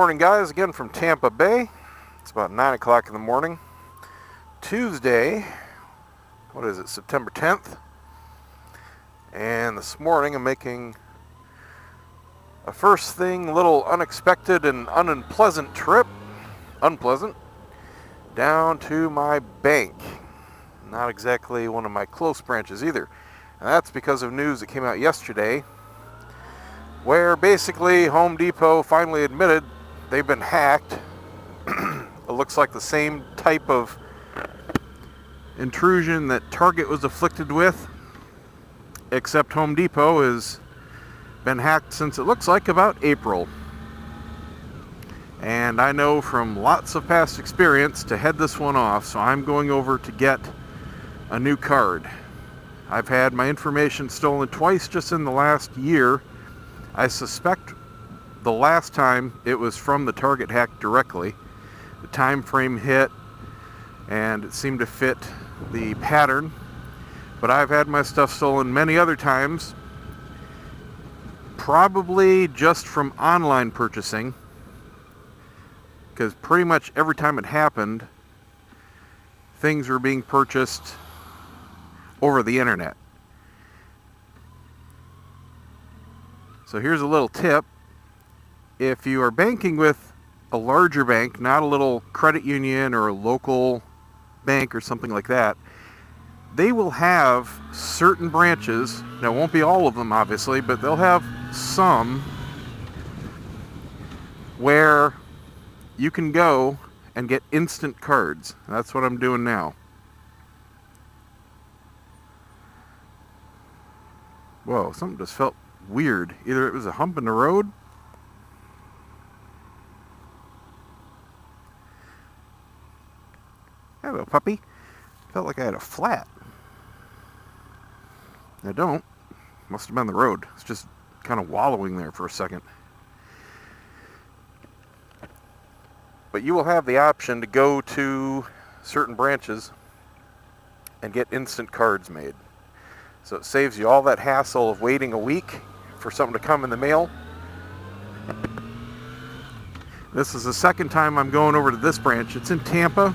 morning, guys, again from Tampa Bay. It's about 9 o'clock in the morning. Tuesday, what is it, September 10th? And this morning I'm making a first thing, little unexpected and unpleasant trip, down to my bank. Not exactly one of my close branches either. And that's because of news that came out yesterday, where basically Home Depot finally admitted they've been hacked. It looks like the same type of intrusion that Target was afflicted with, except Home Depot has been hacked since it looks like about April. And I know from lots of past experience to head this one off, so I'm going over to get a new card. I've had my information stolen twice just in the last year. I suspect the last time it was from the Target hack directly. The time frame hit and it seemed to fit the pattern. But I've had my stuff stolen many other times, probably just from online purchasing, because pretty much every time it happened, things were being purchased over the internet. So here's a little tip. If you are banking with a larger bank, not a little credit union or a local bank or something like that, they will have certain branches. Now, it won't be all of them, obviously, but they'll have some where you can go and get instant cards. That's what I'm doing now. Whoa, something just felt weird. Either it was a hump in the road. Hello, puppy. Felt like I had a flat. I don't. Must have been the road. It's just kind of wallowing there for a second. But you will have the option to go to certain branches and get instant cards made. So it saves you all that hassle of waiting a week for something to come in the mail. This is the second time I'm going over to this branch. It's in Tampa.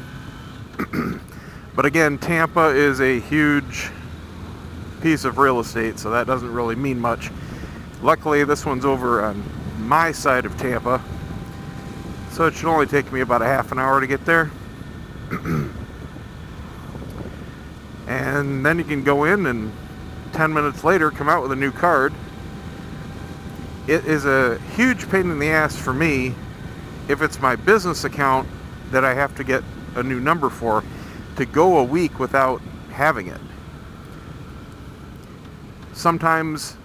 But again, Tampa is a huge piece of real estate, so that doesn't really mean much. Luckily, this one's over on my side of Tampa, so it should only take me about a half an hour to get there. And then you can go in and 10 minutes later come out with a new card. It is a huge pain in the ass for me if it's my business account that I have to get a new number for, to go a week without having it. Sometimes,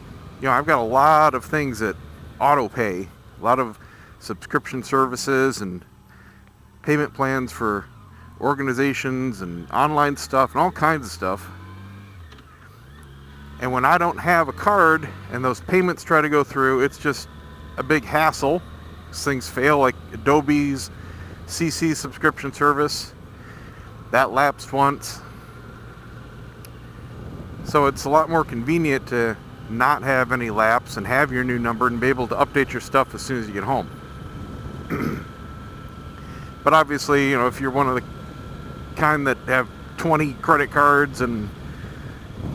I've got a lot of things that auto pay, a lot of subscription services and payment plans for organizations and online stuff and all kinds of stuff. And when I don't have a card and those payments try to go through, it's just a big hassle. Things fail, like Adobe's CC subscription service. That lapsed once. So it's a lot more convenient to not have any lapse and have your new number and be able to update your stuff as soon as you get home. But obviously, if you're one of the kind that have 20 credit cards and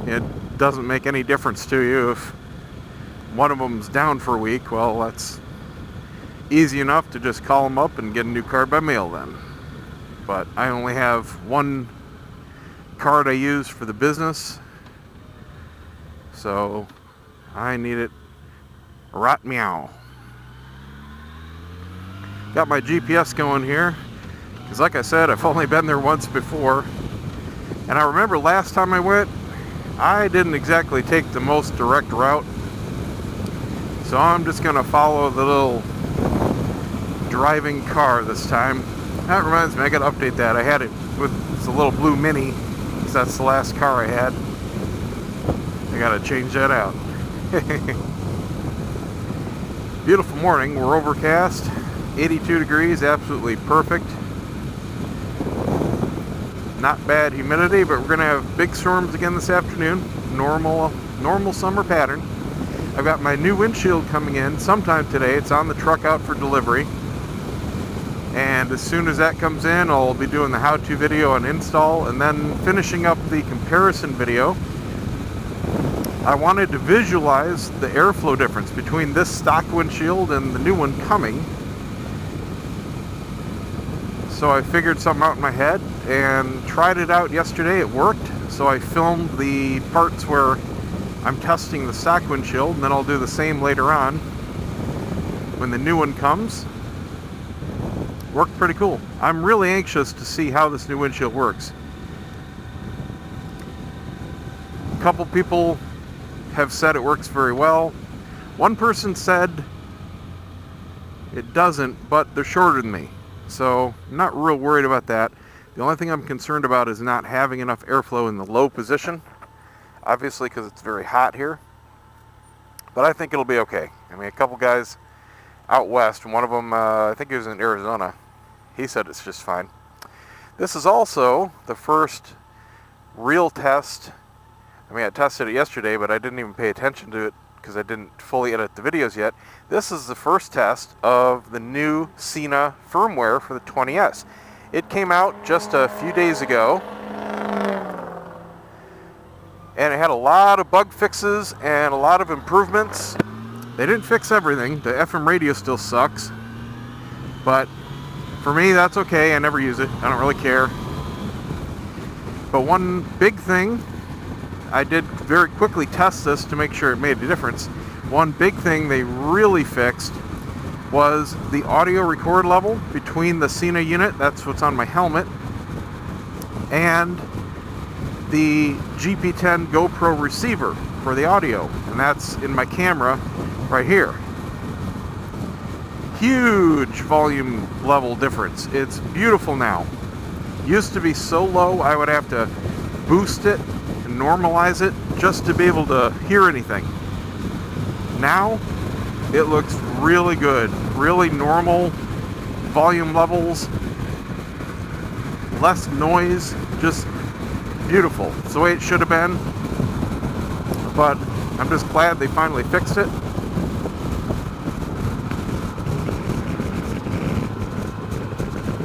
it doesn't make any difference to you if one of them's down for a week, well, that's easy enough to just call them up and get a new card by mail then. But I only have one card I use for the business, so I need it right meow. Got my GPS going here, because like I said, I've only been there once before, and I remember last time I went, I didn't exactly take the most direct route, so I'm just going to follow the little driving car this time. That reminds me, I got to update that. I had it with it's a little blue Mini, because that's the last car I had. I got to change that out. Beautiful morning. We're overcast, 82 degrees, absolutely perfect. Not bad humidity, but we're going to have big storms again this afternoon. Normal summer pattern. I've got my new windshield coming in sometime today. It's on the truck out for delivery. And as soon as that comes in, I'll be doing the how-to video on install, and then finishing up the comparison video. I wanted to visualize the airflow difference between this stock windshield and the new one coming. So I figured something out in my head and tried it out yesterday. It worked. So I filmed the parts where I'm testing the stock windshield, and then I'll do the same later on when the new one comes. Worked pretty cool. I'm really anxious to see how this new windshield works. A couple people have said it works very well. One person said it doesn't, but they're shorter than me. So I'm not real worried about that. The only thing I'm concerned about is not having enough airflow in the low position. Obviously, because it's very hot here. But I think it'll be okay. I mean, a couple guys out west, and one of them, I think he was in Arizona, he said it's just fine. This is also the first real test. I mean, I tested it yesterday, but I didn't even pay attention to it because I didn't fully edit the videos yet. This is the first test of the new Sena firmware for the 20S. It came out just a few days ago, and it had a lot of bug fixes and a lot of improvements. They didn't fix everything. The FM radio still sucks, but for me, that's okay. I never use it. I don't really care. But one big thing, I did very quickly test this to make sure it made a difference. One big thing they really fixed was the audio record level between the Sena unit, that's what's on my helmet, and the GP10 GoPro receiver for the audio, and that's in my camera right here. Huge volume level difference. It's beautiful now. Used to be so low I would have to boost it and normalize it just to be able to hear anything. Now it looks really good, really normal volume levels, less noise, just beautiful. It's the way it should have been, but I'm just glad they finally fixed it.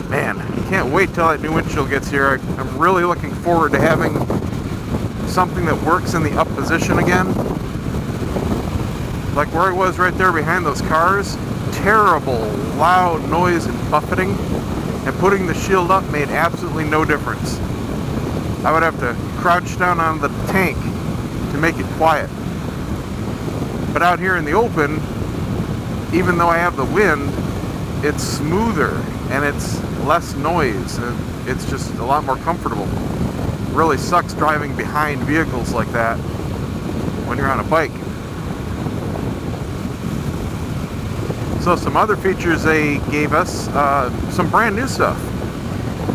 Man, can't wait till that new windshield gets here. I'm really looking forward to having something that works in the up position again. Like where I was right there behind those cars, terrible loud noise and buffeting, and putting the shield up made absolutely no difference. I would have to crouch down on the tank to make it quiet. But out here in the open, even though I have the wind, it's smoother and it's less noise, and it's just a lot more comfortable. It really sucks driving behind vehicles like that when you're on a bike. So some other features they gave us, some brand new stuff.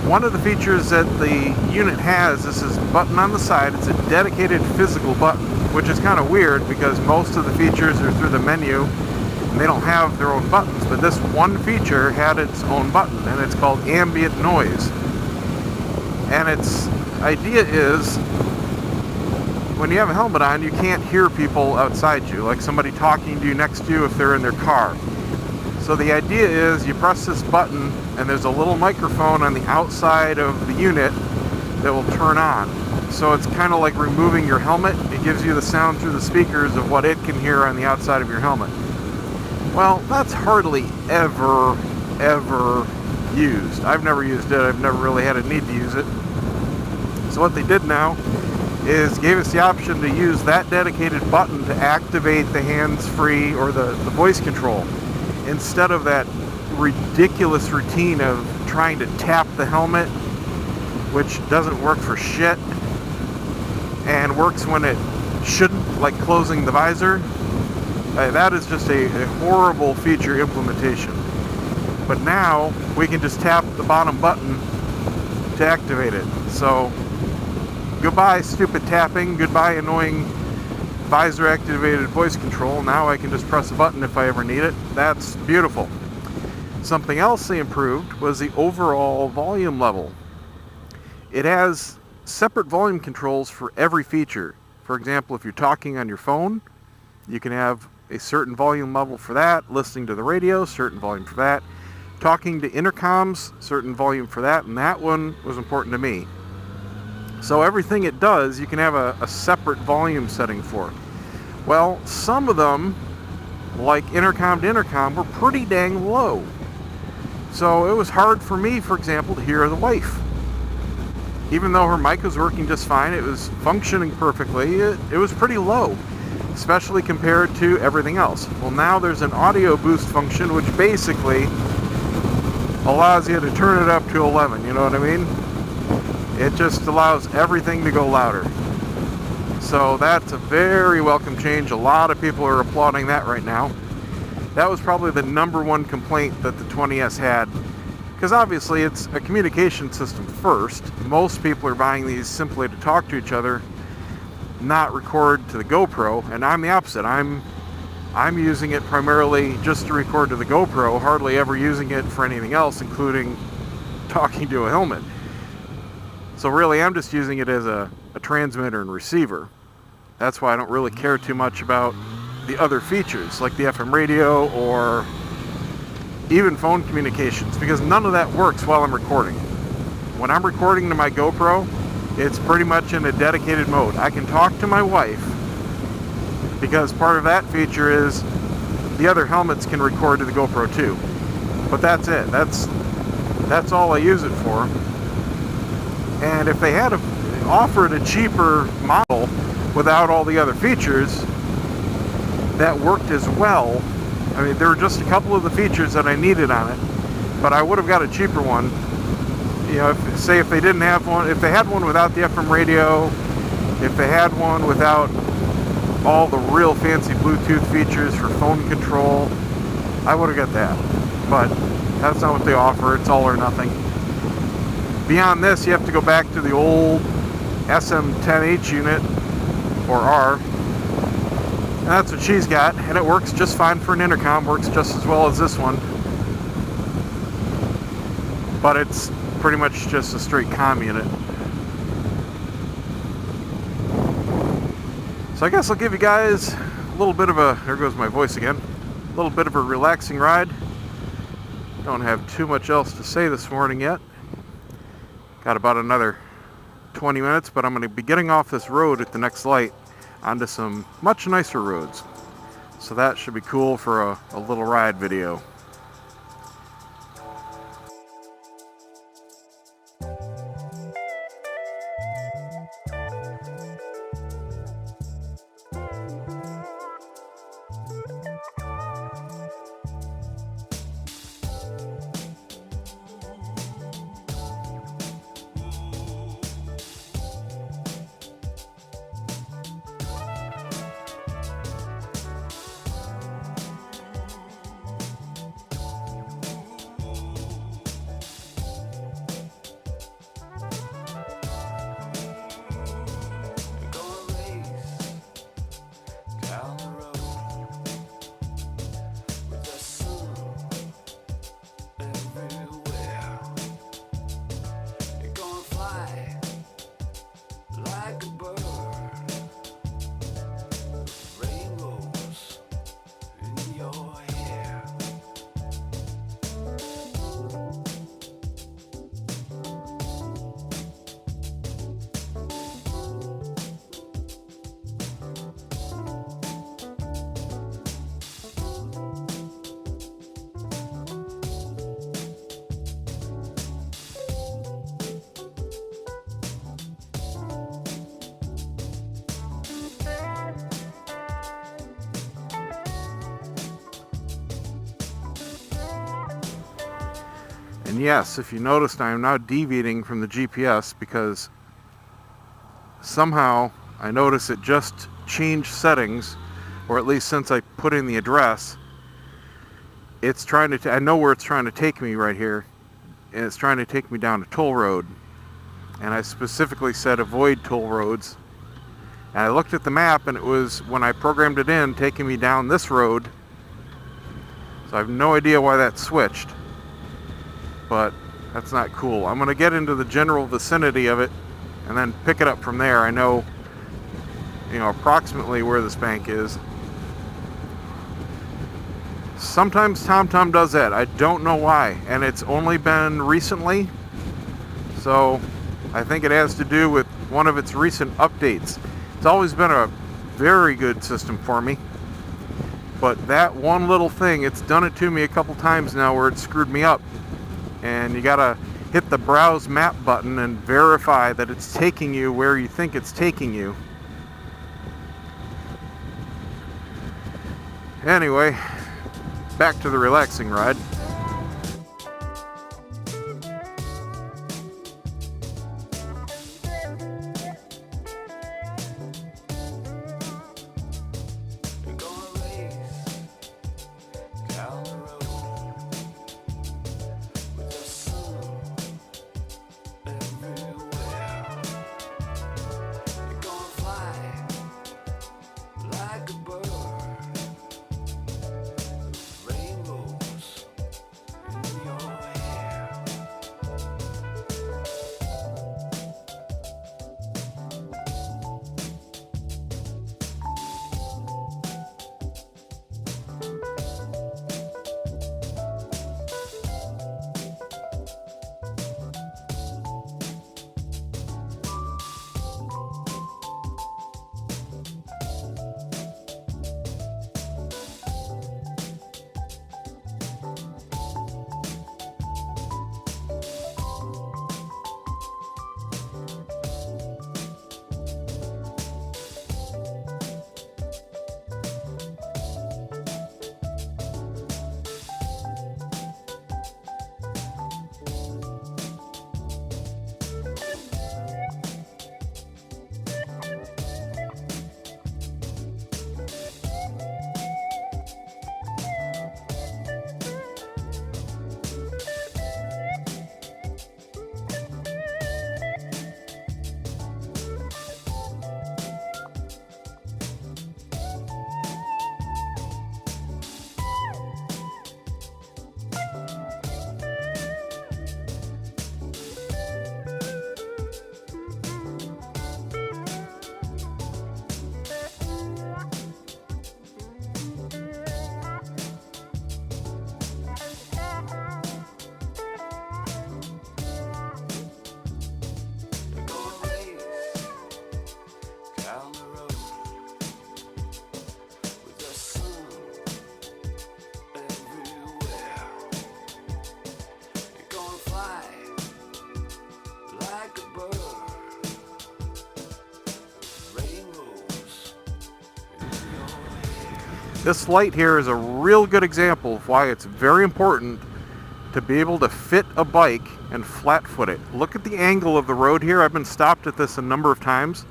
One of the features that the unit has is this button on the side. It's a dedicated physical button, which is kind of weird because most of the features are through the menu and they don't have their own buttons, but this one feature had its own button, and it's called ambient noise. And its idea is when you have a helmet on, you can't hear people outside you, like somebody talking to you next to you if they're in their car. So the idea is you press this button and there's a little microphone on the outside of the unit that will turn on. So it's kind of like removing your helmet. It gives you the sound through the speakers of what it can hear on the outside of your helmet. Well, that's hardly ever used. I've never used it. I've never really had a need to use it. So what they did now is gave us the option to use that dedicated button to activate the hands-free or the voice control, instead of that ridiculous routine of trying to tap the helmet, which doesn't work for shit and works when it shouldn't, like closing the visor. That is just a horrible feature implementation. But now we can just tap the bottom button to activate it. So goodbye stupid tapping, goodbye annoying visor activated voice control. Now I can just press a button if I ever need it. That's beautiful. Something else they improved was the overall volume level. It has separate volume controls for every feature. For example, if you're talking on your phone, you can have a certain volume level for that, listening to the radio, certain volume for that. talking to intercoms, certain volume for that, and that one was important to me. So everything it does, you can have a separate volume setting for. Well, some of them, like intercom to intercom, were pretty dang low. So it was hard for me, for example, to hear the wife. Even though her mic was working just fine, it was functioning perfectly, it was pretty low, especially compared to everything else. Well, now there's an audio boost function, which basically allows you to turn it up to 11, you know what I mean? It just allows everything to go louder. So that's a very welcome change. A lot of people are applauding that right now. That was probably the #1 complaint that the 20S had, because obviously it's a communication system first. Most people are buying these simply to talk to each other, not record to the GoPro, and I'm the opposite. I'm using it primarily just to record to the GoPro, hardly ever using it for anything else, including talking to a helmet. So really I'm just using it as a transmitter and receiver. That's why I don't really care too much about the other features like the FM radio or even phone communications, because none of that works while I'm recording. When I'm recording to my GoPro, it's pretty much in a dedicated mode. I can talk to my wife because part of that feature is the other helmets can record to the GoPro too. But that's it. That's all I use it for. And if they had offered a cheaper model without all the other features that worked as well, I mean, there were just a couple of the features that I needed on it, but I would have got a cheaper one. You know, if they didn't have one, if they had one without the FM radio, if they had one without all the real fancy Bluetooth features for phone control, I would have got that. But that's not what they offer. It's all or nothing. Beyond this, you have to go back to the old SM10H unit, or R, and that's what she's got, and it works just fine for an intercom, works just as well as this one, but it's pretty much just a straight comm unit. So I guess I'll give you guys a little bit of a, there goes my voice again, a little bit of a relaxing ride. Don't have too much else to say this morning yet. Got about another 20 minutes, but I'm going to be getting off this road at the next light onto some much nicer roads. So that should be cool for a little ride video. And yes, if you noticed, I am now deviating from the GPS because somehow I notice it just changed settings, or at least since I put in the address, it's trying to, I know where it's trying to take me right here, and it's trying to take me down a toll road. And I specifically said avoid toll roads. And I looked at the map, and it was, when I programmed it in, taking me down this road. So I have no idea why that switched. But that's not cool. I'm going to get into the general vicinity of it and then pick it up from there. I know, approximately where this bank is. Sometimes TomTom does that. I don't know why, and it's only been recently, so I think it has to do with one of its recent updates. It's always been a very good system for me, but that one little thing, it's done it to me a couple times now where it screwed me up. And you gotta hit the browse map button and verify that it's taking you where you think it's taking you. Anyway, back to the relaxing ride. This light here is a real good example of why it's very important to be able to fit a bike and flat foot it. Look at the angle of the road here. I've been stopped at this a number of times.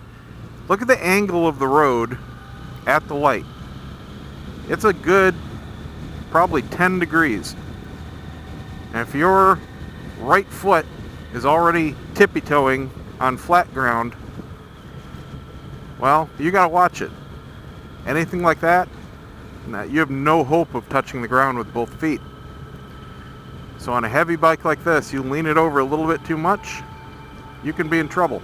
Look at the angle of the road at the light. It's a good probably 10 degrees. And if your right foot is already tippy-toeing on flat ground, well, you gotta watch it. Anything like that, you have no hope of touching the ground with both feet. So on a heavy bike like this, you lean it over a little bit too much, you can be in trouble.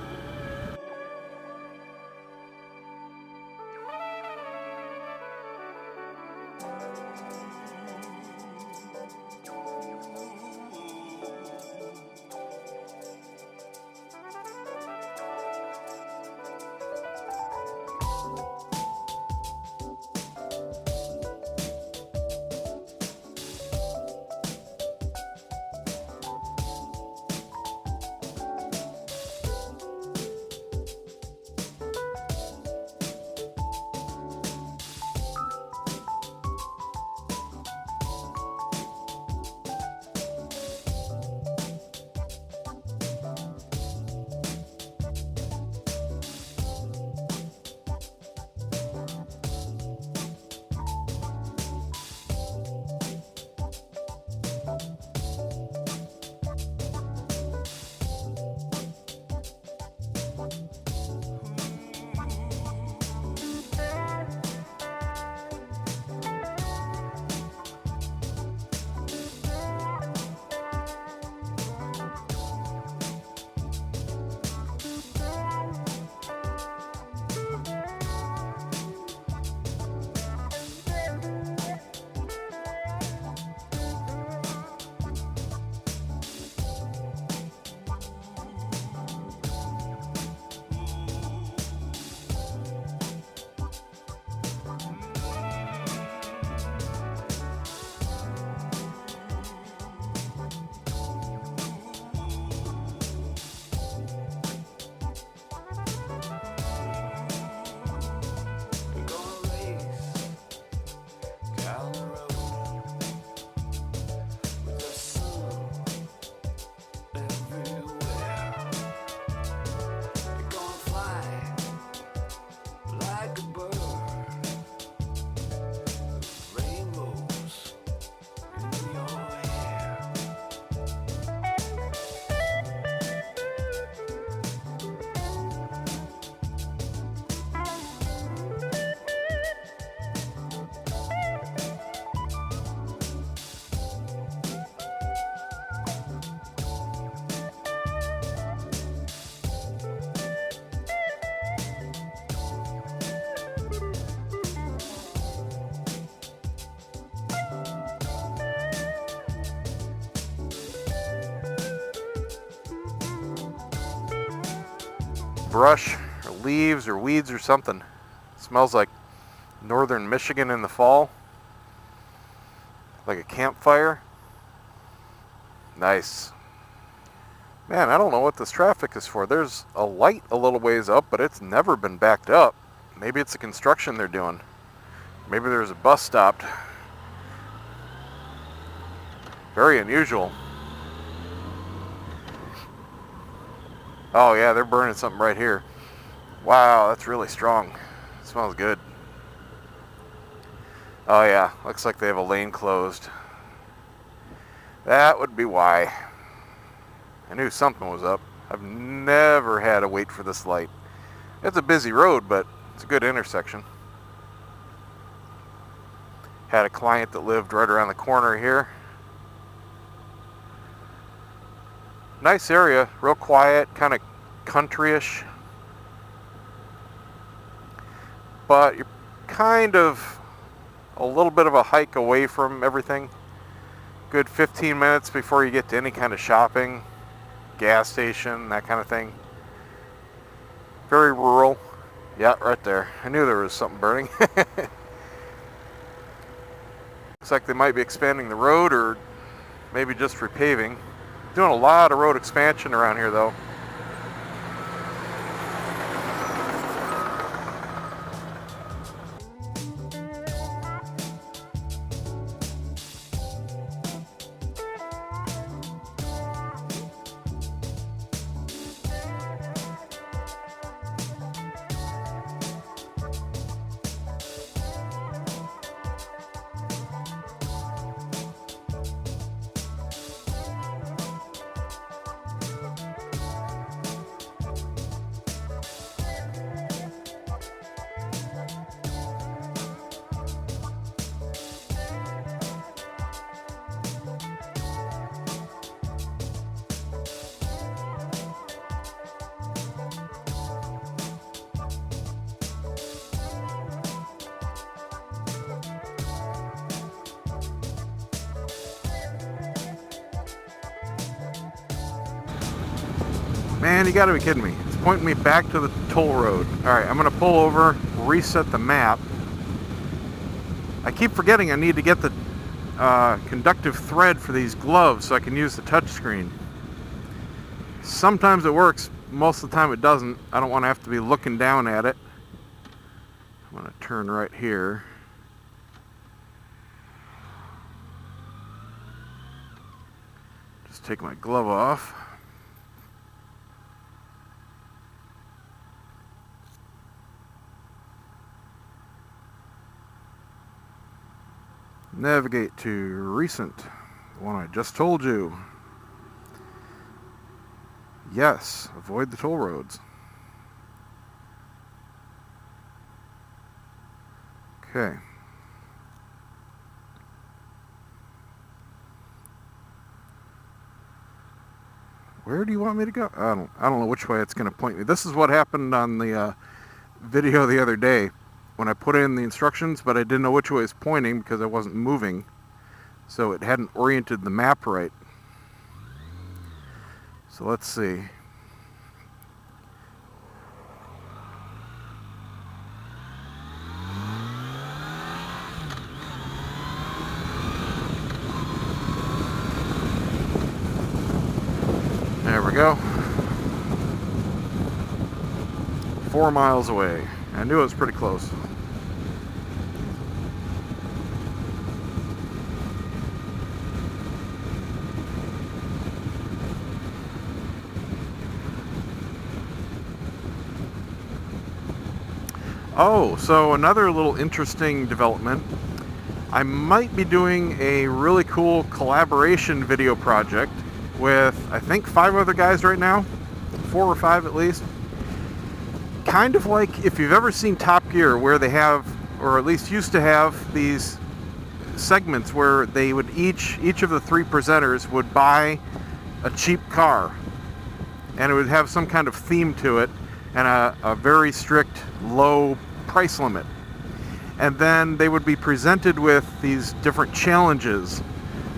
brush or leaves or weeds or something. It smells like northern Michigan in the fall. Like a campfire. Nice. Man, I don't know what this traffic is for. There's a light a little ways up, but it's never been backed up. Maybe it's the construction they're doing. Maybe there's a bus stopped. Very unusual. Oh yeah, they're burning something right here. Wow, that's really strong. It smells good. Oh yeah, looks like they have a lane closed. That would be why. I knew something was up. I've never had to wait for this light. It's a busy road, but it's a good intersection. Had a client that lived right around the corner here. Nice area, real quiet, kind of country-ish. But you're kind of a little bit of a hike away from everything. Good 15 minutes before you get to any kind of shopping, gas station, that kind of thing. Very rural. Yeah, right there. I knew there was something burning. Looks like they might be expanding the road or maybe just repaving. Doing a lot of road expansion around here though. Man, you gotta be kidding me. It's pointing me back to the toll road. Alright, I'm gonna pull over, reset the map. I keep forgetting I need to get the conductive thread for these gloves so I can use the touch screen. Sometimes it works, most of the time it doesn't. I don't want to have to be looking down at it. I'm gonna turn right here. Just take my glove off. Navigate to recent, the one I just told you. Yes, avoid the toll roads. Okay. Where do you want me to go? I don't know which way it's going to point me. This is what happened on the video the other day. When I put in the instructions, but I didn't know which way it's pointing because I wasn't moving, so it hadn't oriented the map right. So let's see. There we go. 4 miles away. I knew it was pretty close. Oh, so another little interesting development. I might be doing a really cool collaboration video project with, I think, 5 other guys right now. 4 or 5 at least. Kind of like if you've ever seen Top Gear, where they have, or at least used to have, these segments where they would each of the 3 presenters would buy a cheap car, and it would have some kind of theme to it and a very strict low price limit. And then they would be presented with these different challenges,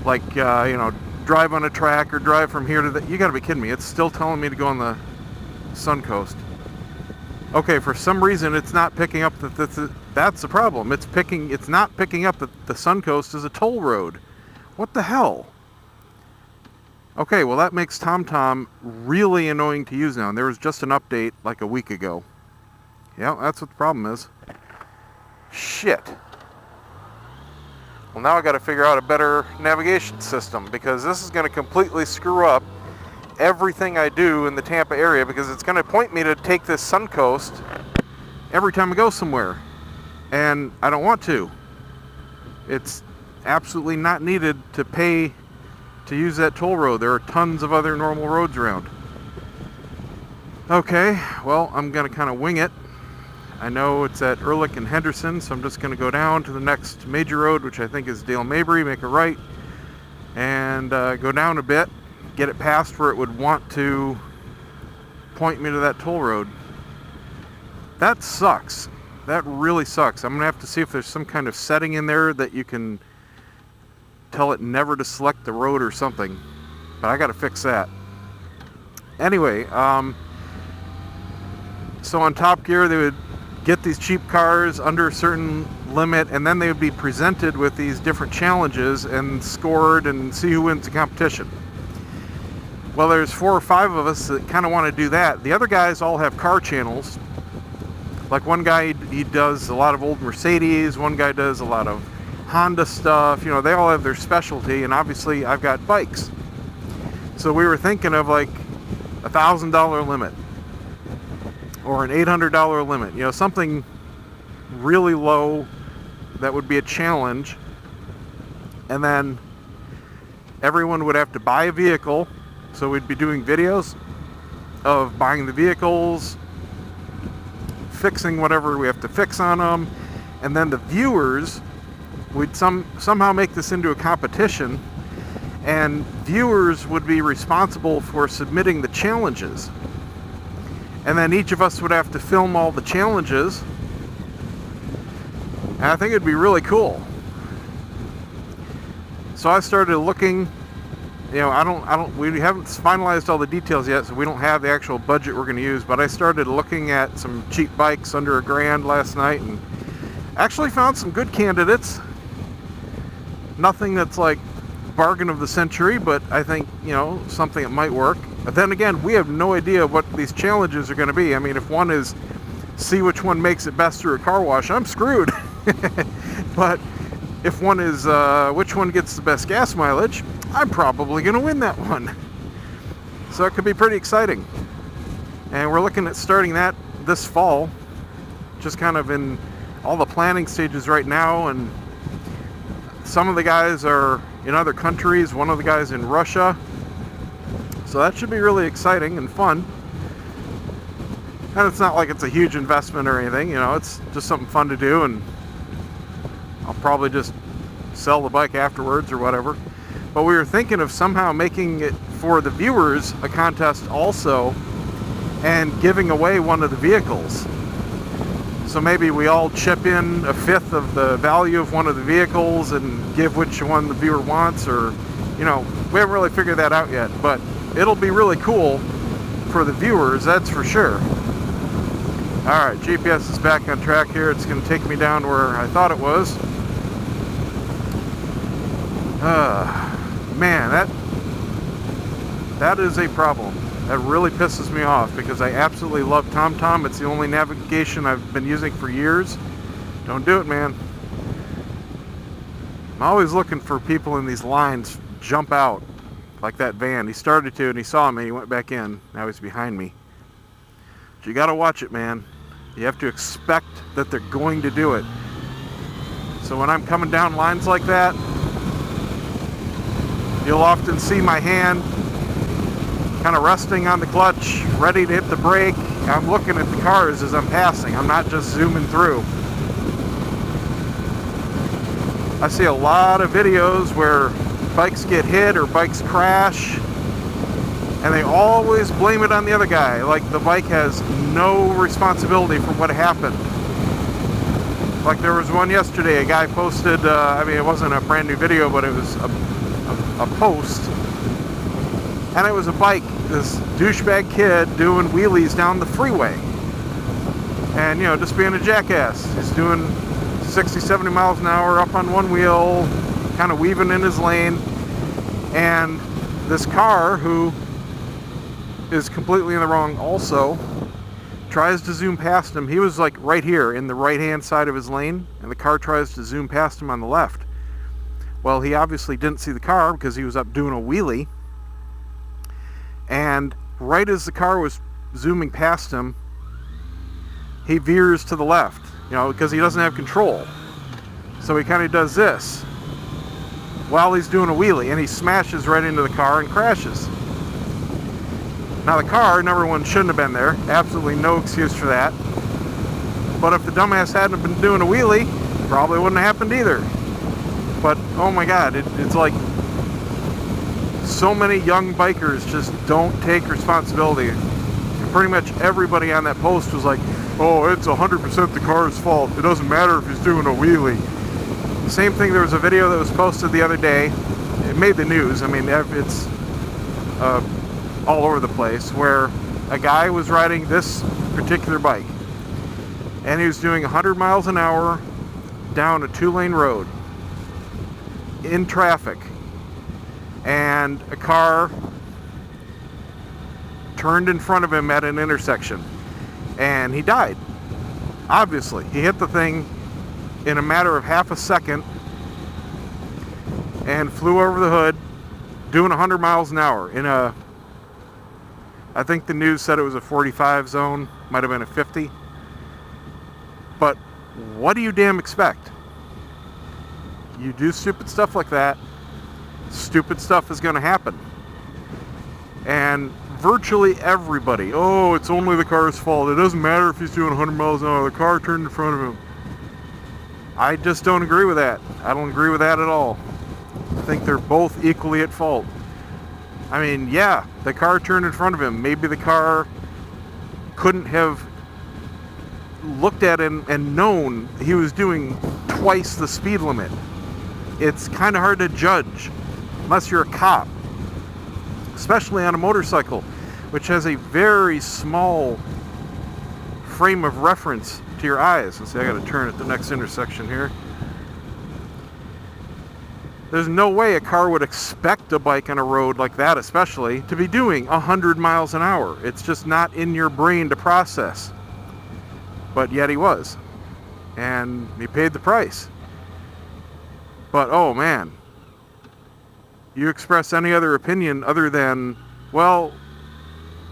like you know, drive on a track or drive from here to the. You got to be kidding me! It's still telling me to go on the Suncoast. Okay, for some reason it's not picking up that's the problem. It's not picking up that the Suncoast is a toll road. What the hell? Okay, well that makes TomTom really annoying to use now. And there was just an update like a week ago. Yeah, that's what the problem is. Shit. Well, now I got to figure out a better navigation system, because this is going to completely screw up everything I do in the Tampa area, because it's going to point me to take this Suncoast every time I go somewhere, and I don't want to. It's absolutely not needed to pay to use that toll road. There are tons of other normal roads around. Okay, well, I'm going to kind of wing it. I know it's at Ehrlich and Henderson, so I'm just going to go down to the next major road, which I think is Dale Mabry, make a right, and go down a bit, get it past where it would want to point me to that toll road. That sucks. That really sucks. I'm going to have to see if there's some kind of setting in there that you can tell it never to select the road or something, but I got to fix that. Anyway, so on Top Gear, they would get these cheap cars under a certain limit, and then they would be presented with these different challenges and scored and see who wins the competition. Well, there's 4 or 5 of us that kind of want to do that. The other guys all have car channels. Like one guy, he does a lot of old Mercedes, one guy does a lot of Honda stuff. You know, they all have their specialty, and obviously I've got bikes. So we were thinking of like $1,000 limit or an $800 limit, you know, something really low that would be a challenge. And then everyone would have to buy a vehicle, so we'd be doing videos of buying the vehicles, fixing whatever we have to fix on them, and then the viewers, we'd somehow make this into a competition, and viewers would be responsible for submitting the challenges. And then each of us would have to film all the challenges. And I think it'd be really cool. So I started looking, you know, we haven't finalized all the details yet, so we don't have the actual budget we're going to use, but I started looking at some cheap bikes under $1,000 last night, and actually found some good candidates. Nothing that's like bargain of the century, but I think, you know, something that might work. But then again, we have no idea what these challenges are going to be. I mean, if one is see which one makes it best through a car wash, I'm screwed. But if one is which one gets the best gas mileage, I'm probably going to win that one. So it could be pretty exciting. And we're looking at starting that this fall. Just kind of in all the planning stages right now, and some of the guys are in other countries, one of the guys in Russia. So that should be really exciting and fun. And it's not like it's a huge investment or anything, you know, it's just something fun to do, and I'll probably just sell the bike afterwards or whatever. But we were thinking of somehow making it for the viewers a contest also, and giving away one of the vehicles. So maybe we all chip in 1/5 of the value of one of the vehicles and give which one the viewer wants, or, you know, we haven't really figured that out yet, but it'll be really cool for the viewers, that's for sure. Alright, GPS is back on track here. It's going to take me down where I thought it was. Man, that is a problem. That really pisses me off, because I absolutely love TomTom. It's the only navigation I've been using for years. Don't do it, man. I'm always looking for people in these lines jump out, like that van. He started to, and he saw me, he went back in. Now he's behind me. But you gotta watch it, man. You have to expect that they're going to do it. So when I'm coming down lines like that, you'll often see my hand kind of resting on the clutch, ready to hit the brake. I'm looking at the cars as I'm passing. I'm not just zooming through. I see a lot of videos where bikes get hit or bikes crash, and they always blame it on the other guy, like the bike has no responsibility for what happened. Like there was one yesterday, a guy posted, I mean, it wasn't a brand new video, but it was a post, and it was a bike, this douchebag kid doing wheelies down the freeway. and, you know, just being a jackass. He's doing 60, 70 miles an hour up on one wheel, kind of weaving in his lane, and this car, who is completely in the wrong also, tries to zoom past him. He was like right here in the right hand side of his lane, and the car tries to zoom past him on the left. Well, he obviously didn't see the car because he was up doing a wheelie, and right as the car was zooming past him, he veers to the left, you know, because he doesn't have control. So he kind of does this while he's doing a wheelie, and he smashes right into the car and crashes. Now the car, number one, shouldn't have been there. Absolutely no excuse for that. But if the dumbass hadn't been doing a wheelie, probably wouldn't have happened either. But oh my God, it's like so many young bikers just don't take responsibility. And pretty much everybody on that post was like, oh, it's 100% the car's fault. It doesn't matter if he's doing a wheelie. Same thing, there was a video that was posted the other day. It made the news. I mean, it's all over the place, where a guy was riding this particular bike, and he was doing 100 miles an hour down a 2-lane road in traffic, and a car turned in front of him at an intersection, and he died. Obviously, he hit the thing in a matter of half a second and flew over the hood doing 100 miles an hour in a, I think the news said it was a 45 zone, might have been a 50. But what do you damn expect? You do stupid stuff like that, stupid stuff is going to happen. And virtually everybody, oh, it's only the car's fault. It doesn't matter if he's doing 100 miles an hour. The car turned in front of him. I just don't agree with that. I don't agree with that at all. I think they're both equally at fault. I mean, yeah, the car turned in front of him. Maybe the car couldn't have looked at him and known he was doing twice the speed limit. It's kind of hard to judge unless you're a cop, especially on a motorcycle, which has a very small frame of reference to your eyes. Let's see, I got to turn at the next intersection here. There's no way a car would expect a bike on a road like that, especially, to be doing 100 miles an hour. It's just not in your brain to process. But yet he was. And he paid the price. But oh man, you express any other opinion other than, well,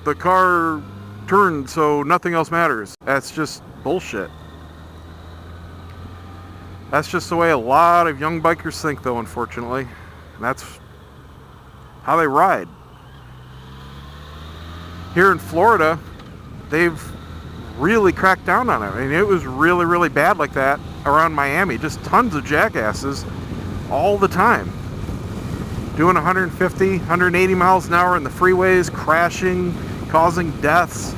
the car turned so nothing else matters. That's just bullshit. That's just the way a lot of young bikers think, though, unfortunately. And that's how they ride. Here in Florida, they've really cracked down on it. I mean, it was really, really bad like that around Miami. Just tons of jackasses all the time. Doing 150, 180 miles an hour in the freeways, crashing, causing deaths,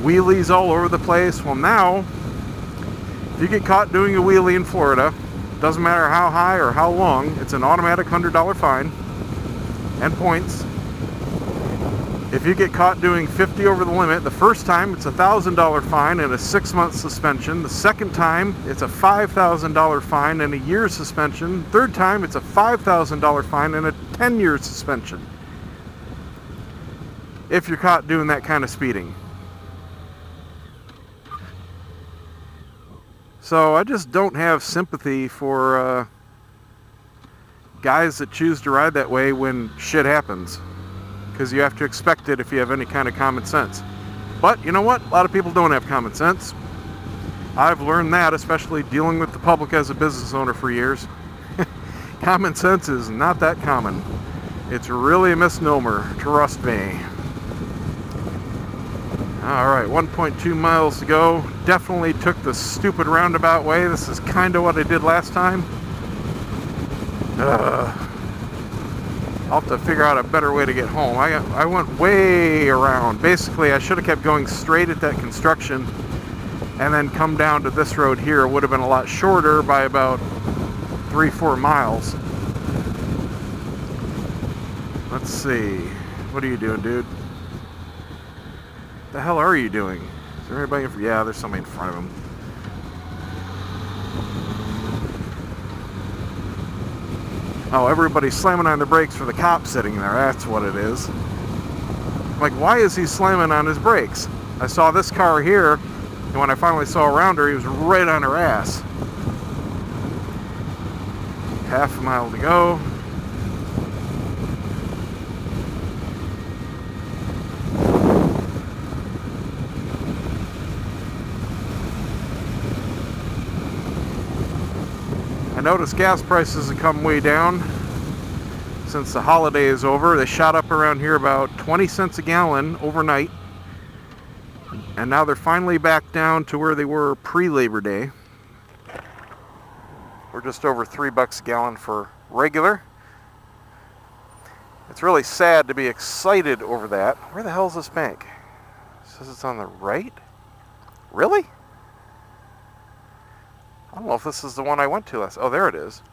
wheelies all over the place. Well, now, if you get caught doing a wheelie in Florida, doesn't matter how high or how long, it's an automatic $100 fine and points. If you get caught doing 50 over the limit, the first time it's a $1,000 fine and a 6-month suspension. The second time it's a $5,000 fine and a year suspension. Third time it's a $5,000 fine and a 10-year suspension. If you're caught doing that kind of speeding. So I just don't have sympathy for guys that choose to ride that way when shit happens. Because you have to expect it if you have any kind of common sense. But you know what? A lot of people don't have common sense. I've learned that, especially dealing with the public as a business owner for years. Common sense is not that common. It's really a misnomer, trust me. Alright, 1.2 miles to go. Definitely took the stupid roundabout way. This is kind of what I did last time. I'll have to figure out a better way to get home. I went way around. Basically, I should have kept going straight at that construction and then come down to this road here. It would have been a lot shorter by about 3-4 miles. Let's see. What are you doing, dude? The hell are you doing? Is there anybody yeah, there's somebody in front of him. Oh, everybody's slamming on their brakes for the cop sitting there. That's what it is. Like, why is he slamming on his brakes? I saw this car here, and when I finally saw around her, he was right on her ass. Half a mile to go. I noticed gas prices have come way down since the holiday is over. They shot up around here about 20 cents a gallon overnight. And now they're finally back down to where they were pre-Labor Day. We're just over $3 a gallon for regular. It's really sad to be excited over that. Where the hell is this bank? It says it's on the right? Really? I don't know if this is the one I went to last. Oh, there it is.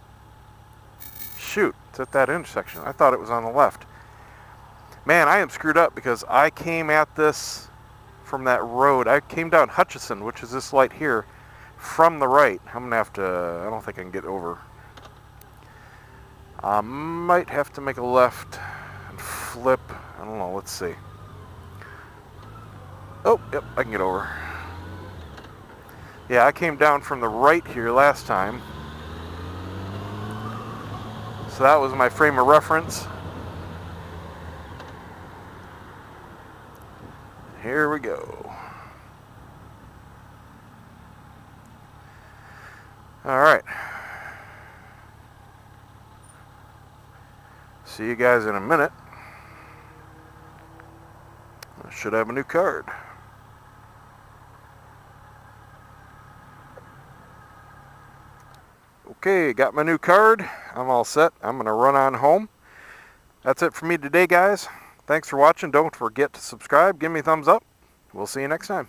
Shoot, it's at that intersection. I thought it was on the left. Man, I am screwed up because I came at this from that road. I came down Hutchison, which is this light here, from the right. I'm gonna have to, I don't think I can get over. I might have to make a left and flip. I don't know, let's see. Oh, yep, I can get over. Yeah, I came down from the right here last time. So that was my frame of reference. Here we go. All right. See you guys in a minute. I should have a new card. Okay, got my new card. I'm all set. I'm going to run on home. That's it for me today, guys. Thanks for watching. Don't forget to subscribe. Give me a thumbs up. We'll see you next time.